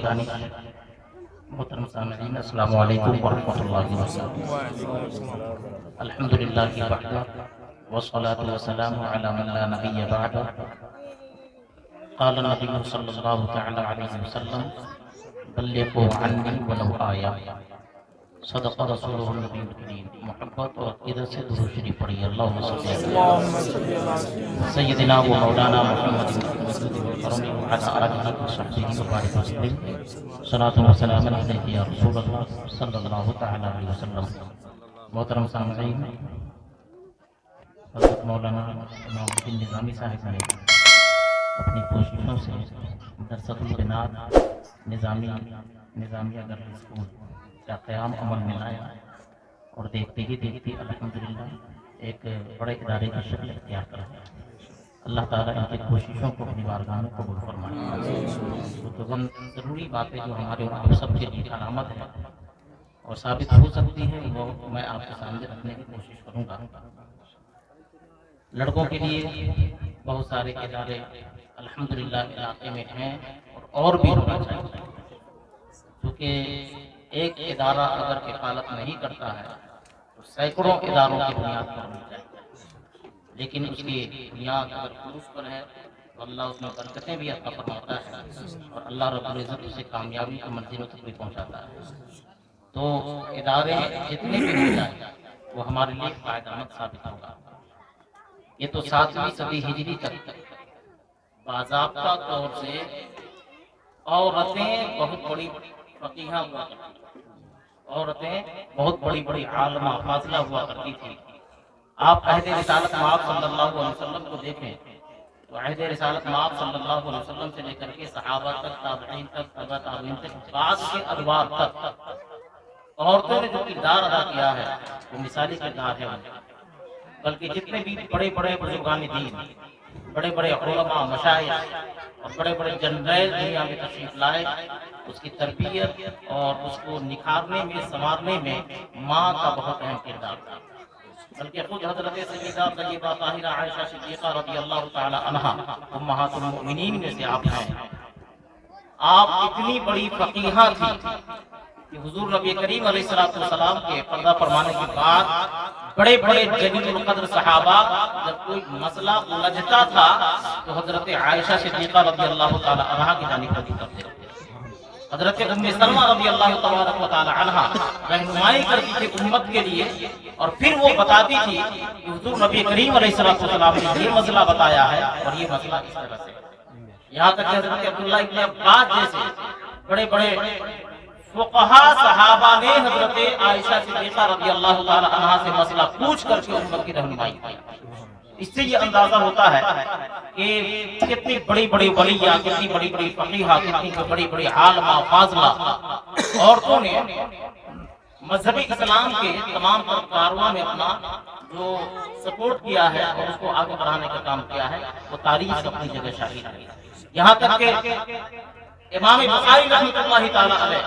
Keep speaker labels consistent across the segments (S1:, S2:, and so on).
S1: دانش محترم سامعین السلام علیکم ورحمۃ اللہ وبرکاتہ۔ الحمدللہ وحدہ والصلاة والسلام علی من لا نبی بعدہ۔ قال النبی صلی اللہ تعالی علیہ وسلم بلغوا عنی ولو آیا۔ صدق رسولہ النبی الکریم۔ محبت اور عقیدت سے درود شریف پڑھی۔ اللہم صلی علی سیدنا و مولانا محمد وعلی آلہ وصحبہ وبارک وسلم۔ صلاۃ و سلام علیک یا رسول اللہ صلی اللہ تعالی علیہ وسلم۔ محترم سامعین، حضرت مولانا امام الدین نظامی صاحب نے اپنی کوششوں سے درست البنات نظامیہ گرل اسکول کا قیام عمل میں لایا اور دیکھتے ہی دیکھتے الحمدللہ ایک بڑے ادارے کی شکل اختیار کر ہے۔ اللہ تعالیٰ ان کی کوششوں کو اپنی بارگاہ میں قبول فرمائے۔ تو ضروری باتیں جو ہمارے آپ سب کے لیے علامت ہے اور ثابت ہو سکتی ہے وہ میں آپ کے سامنے رکھنے کی کوشش کروں گا۔ لڑکوں کے لیے بہت سارے ادارے الحمدللہ علاقے میں ہیں اور بھی ہونا چاہیے، کیونکہ ایک ادارہ اگر کفالت نہیں کرتا ہے تو سینکڑوں اداروں کی بنیاد پر ہونی چاہیے، لیکن اس کی بنیاد اگر خلوص پر ہے تو اللہ اس میں برکتیں بھی عطا فرماتا ہے اور اللہ رب العزت اسے کامیابی کی منزلوں تک بھی پہنچاتا ہے۔ تو ادارے جتنے بھی ہو جائیں وہ ہمارے لیے فائدہ مند ثابت ہوگا۔ یہ تو 7ویں صدی ہجری تک باضابطہ طور سے عورتیں بہت بڑی فقیہہ ہوا کرتی تھیں، عورتیں بہت بڑی بڑی عالمہ فاضلہ ہوا کرتی تھی۔ آپ عہد رسالت مآب صلی اللہ علیہ وسلم کو دیکھیں تو عہد رسالت مآب صلی اللہ علیہ وسلم سے لے کر کے صحابہ تک، تابعین تک، تبع تابعین تک، بعض کے ادوار تک عورتوں نے جو کردار ادا کیا ہے وہ مثالی کردار ہے۔ بلکہ جتنے بھی بڑے بڑے بزرگان دین، بڑے بڑے علماء، مشائخ اور بڑے بڑے جنرل دنیا میں تشریف لائے، اس کی تربیت اور اس کو نکھارنے میں، سنوارنے میں ماں کا بہت اہم کردار تھا۔ بلکہ خود حضرت سیدہ طیبہ طاہرہ عائشہ صدیقہ رضی اللہ تعالی عنہا امہات المؤمنین میں سے آپ ہیں۔ آپ اتنی بڑی فقیہہ تھی کہ حضور نبی کریم علیہ السلام کے پردہ فرمانے کے بعد بڑے بڑے جلیل القدر صحابہ جب کوئی مسئلہ الجھتا تھا تو حضرت عائشہ صدیقہ رضی اللہ تعالی عنہا کی جانب رجوع کرتے تھے۔ حضرت ام سلمہ رضی اللہ تعالی عنہا رہنمائی کرتی تھی امت کے لیے اور پھر وہ بتاتی تھی کہ حضور نبی کریم علیہ السلام نے یہ مسئلہ بتایا ہے اور یہ مسئلہ اس طرح سے۔ یہاں تک کہ حضرت عبداللہ ابن عباس جیسے بڑے بڑے فقہاء صحابہ نے حضرت عائشہ صدیقہ رضی اللہ تعالی عنہا سے مسئلہ پوچھ کر کے امت کی رہنمائی کی۔ اس سے یہ اندازہ ہوتا ہے کہ کتنی بڑی بڑی ولیہ، کتنی بڑی بڑی فقیہہ، کتنی بڑی بڑی عالمہ فاضلہ عورتوں نے مذہب اسلام کے تمام کارواں میں اپنا جو سپورٹ کیا ہے اور اس کو آگے بڑھانے کا کام کیا ہے وہ تاریخ اپنی جگہ شاہد ہے۔ یہاں تک کہ امام بخاری رحمۃ اللہ تعالی علیہ،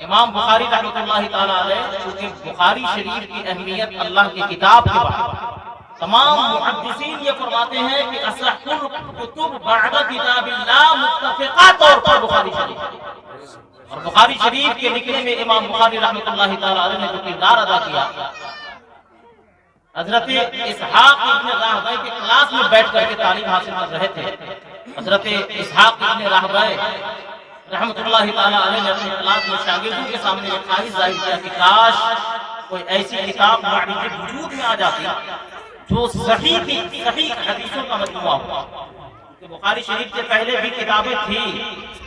S1: امام بخاری رحمۃ اللہ تعالی علیہ چونکہ بخاری شریف کی اہمیت اللہ کی کتاب کے بعد تمام محدثین یہ فرماتے ہیں کہ اصح الکتب بعد کتاب اللہ متفقہ طور پر بخاری شریف، اور بخاری شریف کے لکھنے میں امام بخاری رحمۃ اللہ تعالی علیہ نے جو کردار ادا کیا، حضرت اسحاق ابن راہوی کے کلاس میں بیٹھ کر کے تعلیم حاصل کر رہے تھے۔ حضرت اسحاق ابن راہوی رحمۃ اللہ تعالی علیہ نے اپنے کلاس میں شاگردوں کے سامنے یہ خواہش ظاہر کیا کہ کاش کوئی ایسی کتاب معرفت وجود میں آ جاتی جو صحیح حدیثوں کا مجموعہ ہو۔ بخاری شریف سے پہلے بھی کتابیں تھیں،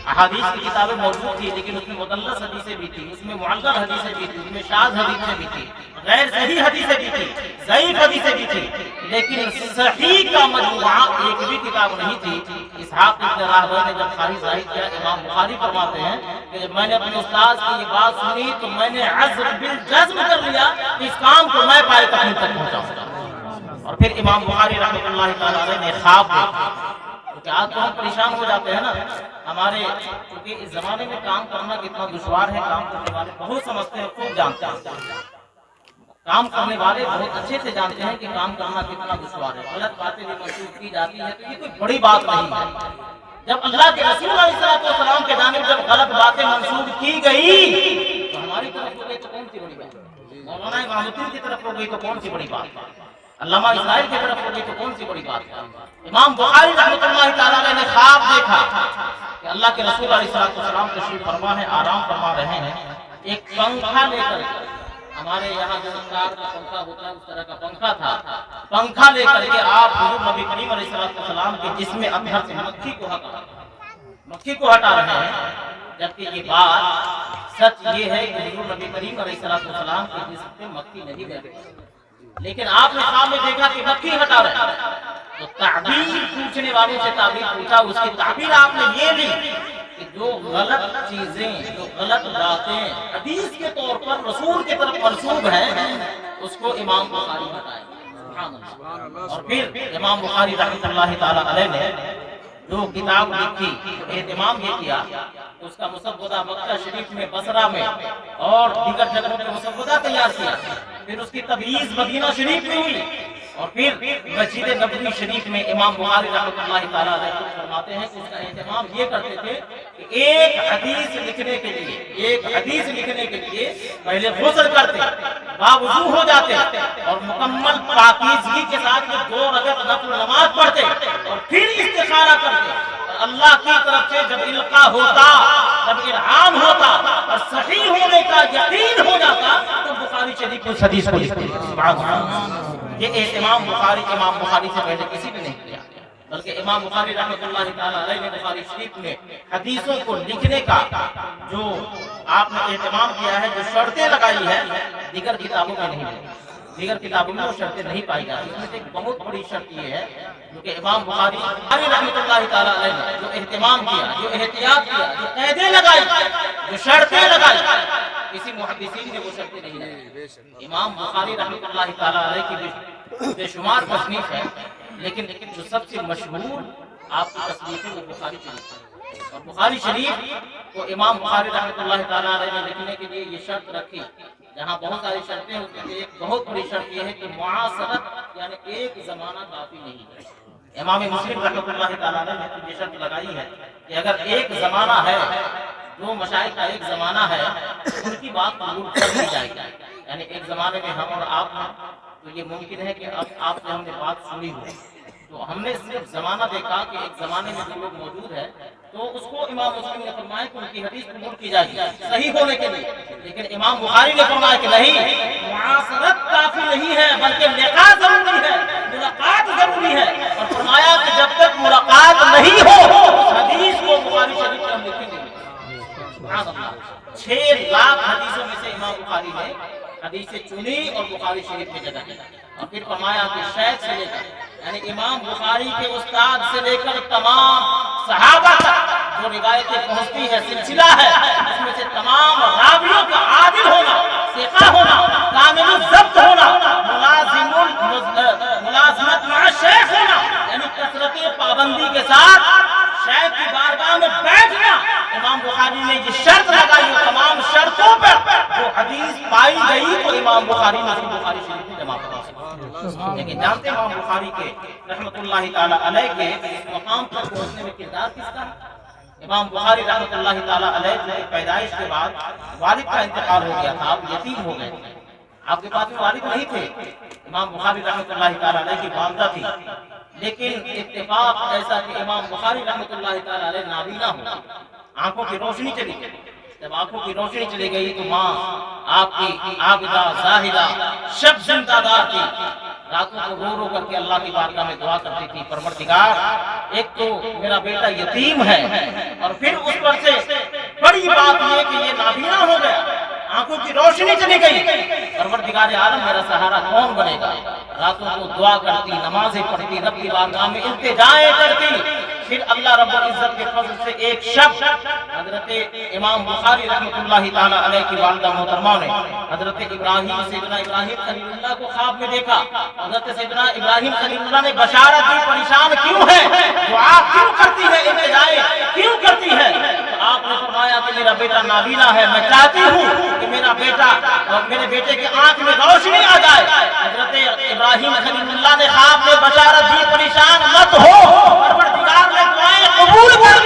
S1: احادیث کی کتابیں موجود تھی، لیکن اس میں مدلس حدیثیں بھی تھیں، اس میں معلل حدیثیں بھی تھیں، اس میں شاذ حدیثیں بھی تھیں، غیر صحیح حدیثیں بھی تھیں، ضعیف حدیثیں بھی تھیں، لیکن صحیح کا مجموعہ ایک بھی کتاب نہیں تھی۔ اسحاق ابن راہوی نے جب خواہش ظاہر کیا، امام بخاری فرماتے ہیں کہ جب میں نے اپنے استاد کی یہ بات سنی تو میں نے عزم بالجزم کر لیا کہ اس کام کو میں پائے تکمیل تک پہنچاؤں گا۔ اور پھر امام بخاری رحمۃ اللہ تعالی علیہ نے خواب دیکھا، کیونکہ آج تو ہم پریشان ہو جاتے ہیں نا، ہمارے کیونکہ اس زمانے میں کام کرنا کتنا دشوار ہے، کام کرنے والے بہت سمجھتے ہیں، خوب جانتے ہیں، کام کرنے والے بہت اچھے سے جانتے ہیں کہ کام کرنا کتنا دشوار ہے، غلط باتیں بھی منسوخ کی جاتی ہیں تو یہ کوئی بڑی بات نہیں ہے، جب اللہ کے رسول علیہ السلام کے جانب جب غلط باتیں منسوب کی گئی تو ہماری طرف ہو گئی تو کون سی بڑی بات؟ مولانا امام الدین کی طرف ہو گئی تو کون سی بڑی بات؟ علامہ اسرائیل کی طرف ہو گئی تو کون سی بڑی بات؟ امام بخاری رحمۃ اللہ تعالیٰ علیہ نے خواب دیکھا کہ اللہ کے رسول علیہ السلام تشریف فرما ہے، آرام فرما رہے ہیں، ایک پنکھا لے کر، ہمارے یہاں جو کار کا پنکھا ہوتا ہے اس طرح کا پنکھا تھا، پنکھا لے کر کے آپ حضور نبی کریم علیہ السلام کے جسم اطہر سے مکھی کو ہٹا رہے ہیں، جبکہ یہ بات سچ یہ ہے کہ حضور نبی کریم علیہ السلام کے جسم سے مکھی نہیں بیٹھی، لیکن آپ نے خواب میں دیکھا کہ مکھی ہٹا رہے ہیں، تو تعبیر پوچھنے والے سے تعبیر پوچھا، اس کی تعبیر آپ نے یہ دی کہ جو غلط چیزیں، جو غلط باتیں حدیث کے طور پر رسول کی طرف منسوب ہیں اس کو امام بخاری ہٹائے۔ اور پھر امام بخاری رحمۃ اللہ تعالی علیہ نے جو کتاب لکھی، اہتمام یہ کیا، اس کا مسودہ مکہ شریف میں، بصرہ میں اور دیگر جگہوں پہ مسودہ تیار کیا، پھر اس کی تبعیض مدینہ شریف میں ہوئی، اور پھر مسجد نبوی شریف میں امام بخاری رحمۃ اللہ تعالیٰ علیہ فرماتے ہیں کہ اس کا اہتمام یہ کرتے تھے کہ ایک حدیث لکھنے کے لیے پہلے غسل کرتے، باوضو ہو جاتے اور مکمل پاکیزگی کے ساتھ 2 رکعت نفل نماز پڑھتے اور پھر استخارہ کرتے، اللہ کی طرف سے جب القاء ہوتا، جب الہام ہوتا اور صحیح ہونے کا یقین ہو جاتا تو بخاری شریف اس حدیث کو لکھتے۔ سبحان اللہ، یہ اہتمام امام بخاری سے پہلے کسی نے نہیں کیا، بلکہ امام بخاری رحمۃ اللہ تعالیٰ علیہ نے بخاری شریف میں حدیثوں کو لکھنے کا جو آپ نے اہتمام کیا ہے، جو شرطیں لگائی ہے، دیگر کتابوں میں نہیں ہے، دیگر کتابوں میں وہ شرطیں نہیں پائی جاتی۔ اس میں سے ایک بہت بڑی شرط یہ ہے کہ امام بخاری رحمۃ اللہ تعالیٰ علیہ نے جو اہتمام کیا، جو احتیاط کیا، جو قیدیں لگائی، جو شرطیں لگائی، کسی محدثین نے وہ شرطیں نہیں لگائی۔ امام بخاری رحمۃ اللہ تعالیٰ علیہ کی بے شمار تصنیف ہے، لیکن جو سب سے مشہور آپ کی تصنیف ہے وہ بخاری شریف ہے، اور بخاری شریف کو امام بخاری رحمۃ اللہ تعالیٰ علیہ نے لکھنے کے لیے یہ شرط رکھی، جہاں بہت ساری شرطیں ہوتی ہیں، ایک بہت بڑی شرط یہ ہے کہ معاصرت یعنی ایک زمانہ کافی نہیں ہے۔ امام مسلم رحمۃ اللہ تعالیٰ نے یہ شرط لگائی ہے کہ اگر ایک زمانہ ہے، دو مشائخ کا ایک زمانہ ہے، ان کی بات قبول کر لی جائے گی، یعنی ایک زمانے میں ہم اور آپ ہیں تو یہ ممکن ہے کہ اب آپ سے ہم نے بات سنی ہو، تو ہم نے صرف زمانہ دیکھا کہ ایک زمانے میں جو لوگ موجود ہیں تو اس کو امام مسلم نے فرمایا کہ ان کی حدیث قبول کی جائے گی صحیح ہونے کے لیے، لیکن امام بخاری نے فرمایا کہ نہیں، معاصرت کافی نہیں ہے بلکہ لقاء ضروری ہے، ملاقات ضروری ہے، اور فرمایا کہ جب تک ملاقات نہیں ہو اس حدیث کو بخاری شریف میں ہم لکھیں گے۔ 6 لاکھ حدیثوں میں سے امام بخاری نے حدیثیں چنی اور بخاری شریف میں جگہ دی، اور پھر فرمایا کہ شیخ سے لے کر یعنی امام بخاری کے استاد سے لے کر تمام صحابہ تک جو روایتیں پہنچتی ہے، سلسلہ ہے، اس میں سے تمام راویوں کا عادل ہونا، ثقہ ہونا، کامل الضبط ہونا، ملازمت مع شیخ ہونا، یعنی کثرت پابندی کے ساتھ شیخ کی بارگاہ میں بیٹھنا، امام بخاری نے یہ شرط لگائی، تمام شرطوں پر جو حدیث پائی گئی تو امام بخاری نے بخاری شریف میں جمع کرا۔ لیکن جانتے ہیں امام بخاری کے رحمۃ اللہ تعالی علیہ کے مقام پر پہنچنے میں کردار کس کا؟ امام بخاری رحمۃ اللہ تعالی علیہ کی پیدائش کے بعد والد کا انتقال ہو گیا تھا، آپ یتیم ہو گئے تھے، آپ کے پاس والد نہیں تھے۔ امام بخاری رحمۃ اللہ تعالی علیہ کی والدہ تھی، لیکن اتفاق ایسا کہ امام بخاری رحمۃ اللہ تعالی علیہ نابینا ہو، آنکھوں کی روشنی چلی گئی، جب آنکھوں کی روشنی چلی گئی تو ماں آپ کی عابدہ زاہدہ شب زندہ دار تھی، راتوں کو رو رو کر کے اللہ کی بارگاہ میں دعا کرتی تھی، پروردگار ایک تو میرا بیٹا یتیم ہے، اور پھر اس پر سے بڑی بات یہ کہ یہ نابینا ہو گیا، آنکھوں کی روشنی چلی گئی، پروردگار عالم میرا سہارا کون بنے گا؟ راتوں کو دعا کرتی، نمازیں پڑھتی، رب کی بارگاہ میں التجائیں کرتی، پھر اللہ رب العزت کے فضل سے ایک شب حضرت امام بخاری رحمۃ اللہ تعالی علیہ کی والدہ محترمہ نے حضرت ابراہیم سیدنا ابراہیم خلیل اللہ کو خواب میں دیکھا، حضرت سیدنا ابراہیم خلیل اللہ نے بشارت دی، پریشان کیوں ہے، دعا کیوں کرتی ہے، التجائیں کیوں کرتی ہے؟ آپ نے فرمایا کہ میرا بیٹا نابینا ہے، میں چاہتی ہوں کہ میرا بیٹا اور میرے بیٹے کی آنکھ میں روشنی آ جائے۔ حضرت ابراہیم خلیل اللہ نے خواب میں بشارت دی، پریشان مت ہو، پروردگار نے دعائیں قبول کر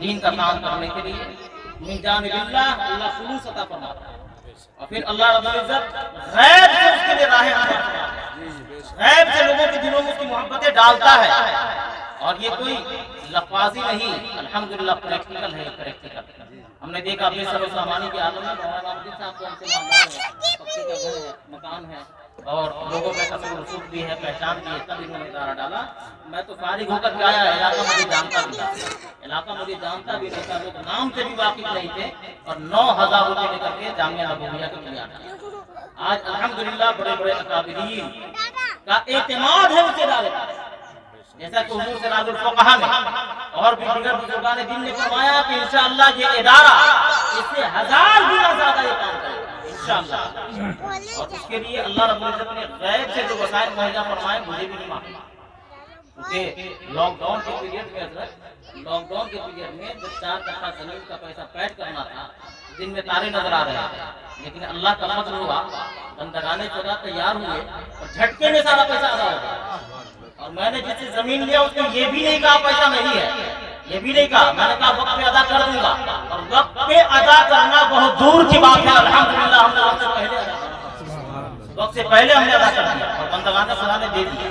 S1: دین کا کام کرنے کے لیے من جانب اللہ، اللہ خلوص عطا فرماتا ہے، اور پھر اللہ رب العزت غیب سے اس کے لیے راہیں عطا فرماتا ہے، غیب سے لوگوں کے دلوں میں اس کی محبتیں ڈالتا ہے، اور یہ کوئی لفاظی نہیں، الحمدللہ پریکٹیکل ہے، پریکٹیکل۔ ہم نے دیکھا بے سر و سامانی کے عالم میں مولانا عبدالعزیز صاحب کو ہم سے مالدار ہے، پکے کا گھر ہے، مکان ہے، اور لوگوں میں اثر و رسوخ بھی ہے، پہچان بھی ہے، تب انہوں نے دارہ ڈالا۔ میں تو فارغ ہو کر کے آیا، علاقہ مجھے جانتا بھی نہیں، علاقہ مجھے جانتا بھی نہیں تھا، لوگ نام سے بھی واقف نہیں تھے، اور 9,000 روپے لے کر کے جامعہ نبویہ کے لیے آیا۔ آج الحمدللہ بڑے بڑے اکابرین کا اعتماد ہے اس ادارے پر، جیسا کہ حضور سراج الفقہا نے اور بھی دیگر بزرگان دین نے فرمایا کہ انشاءاللہ یہ ادارہ اس سے 1000 گنا زیادہ یہ کام کرے گا انشاءاللہ، اور اس کے لیے اللہ رب العزت نے غیب سے جو وسائل مہیا فرمائے مجھے بھی نہیں معلوم، کیونکہ لاک ڈاؤن کے پیریڈ میں حضرت، لاک ڈاؤن کے پیریڈ میں جب 4 کٹھا زمین کا پیسہ پیڈ کرنا تھا، دن میں تارے نظر آ رہے تھے، لیکن اللہ کا فضل ہوا، بندگان خدا تیار ہوئے اور جھٹکے میں سارا پیسہ ادا ہو گیا، اور میں نے جس سے زمین لیا اس نے یہ بھی نہیں کہا پیسہ نہیں ہے، یہ بھی نہیں کہا، میں نے کہا وقت پہ ادا کر دوں گا، اور وقت پہ ادا کرنا بہت دور کی بات ہے، الحمدللہ ہم نے وقت سے پہلے ادا کر، وقت سے پہلے ہم نے ادا کر دیا اور بندگان خدا نے دے دیا۔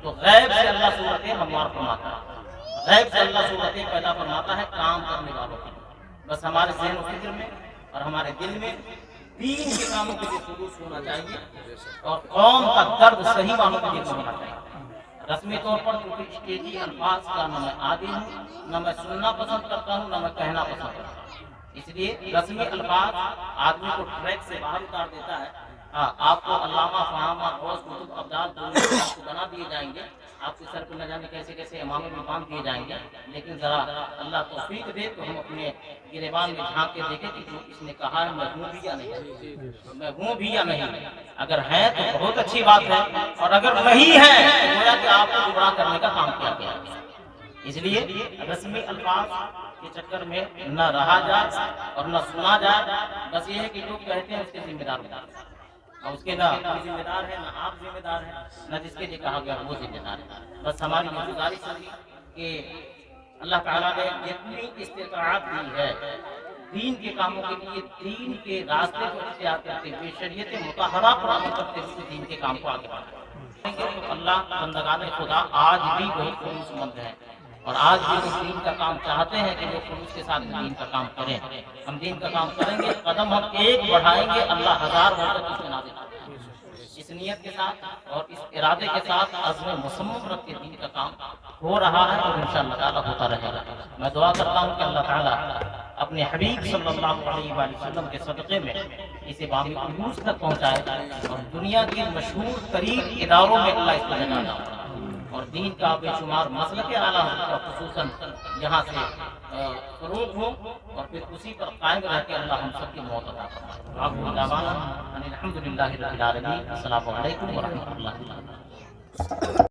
S1: تو غیب سے اللہ صورتیں ہموار فرماتا ہے، غیب سے اللہ صورتیں پیدا فرماتا ہے کام کرنے والوں کے لیے، بس ہمارے ذہن و فکر میں اور ہمارے دل میں دین کے کاموں کے لیے خلوص ہونا چاہیے، اور قوم کا درد صحیح معنوں کے لیے ہونا چاہیے۔ رسمی طور پر کیونکہ اسٹیجی الفاظ کا نہ میں عادی ہوں، نہ میں سننا پسند کرتا ہوں، نہ میں کہنا پسند کرتا ہوں، اس لیے رسمی الفاظ آدمی کو ٹریک سے باہر اتار دیتا ہے۔ ہاں، آپ کو علامہ فہامہ غوث کتب ابدال کو بنا دیے جائیں گے، آپ کے سر پہ نہ جانے کیسے کیسے امام مقام دیے جائیں گے، لیکن ذرا اللہ توفیق دے تو ہم اپنے گریبان میں جھانک کے دیکھیں کہ جو اس نے کہا ہے میں ہوں بھی یا نہیں، میں ہوں بھی یا نہیں، اگر ہے تو بہت اچھی بات ہے، اور اگر نہیں ہے تو گویا کہ آپ کو گمراہ کرنے کا کام کیا گیا ہے۔ اس لیے رسمی الفاظ کے چکر میں نہ رہا جائے اور نہ سنا جائے، بس یہ ہے کہ جو کہتے ہیں اس کے ذمہ دار بتا، اور اس کے نہ ذمہ دار ہے، نہ آپ ذمہ دار ہیں، نہ جس کے لیے کہا گیا وہ ذمہ دار ہے۔ بس ہماری یہ گزارش ہوگی کہ اللہ تعالیٰ نے جتنی استطاعت دی ہے دین کے کاموں کے لیے، دین کے راستے کو اختیار کرتے ہوئے، شریعت مطہرہ پر عمل کرتے ہوئے دین کے کام کو آگے بڑھائیں گے تو اللہ بندگان خدا آج بھی بہت خلوص مند ہیں، اور آج بھی اس دین کا کام چاہتے ہیں کہ وہ خلوص کے ساتھ دین کا کام کریں۔ ہم دین کا کام کریں گے، قدم ہم ایک بڑھائیں گے، اللہ 1000 ہو تک اس میں نازل کریں۔ اس نیت کے ساتھ اور اس ارادے کے ساتھ عزم مصمم رکھ کے دین کا کام ہو رہا ہے، اور انشاءاللہ تعالیٰ ہوتا رہے گا۔ میں دعا کرتا ہوں کہ اللہ تعالیٰ اپنے حبیب صلی اللہ علیہ وآلہ وسلم کے صدقے میں اسے بامی عروج تک پہنچائے، اور دنیا کے مشہور ترین اداروں میں اللہ اس کو جگہ دے، اور دین کا بے شمار مسلک اعلیٰ ہو، خصوصاً یہاں سے فروغ ہو، اور پھر اسی پر قائم رہ کے اللہ ہم سب کی موت عطا فرمائے۔ آخر دعوانا ان الحمدللہ رب العالمین۔ السلام علیکم ورحمۃ اللہ۔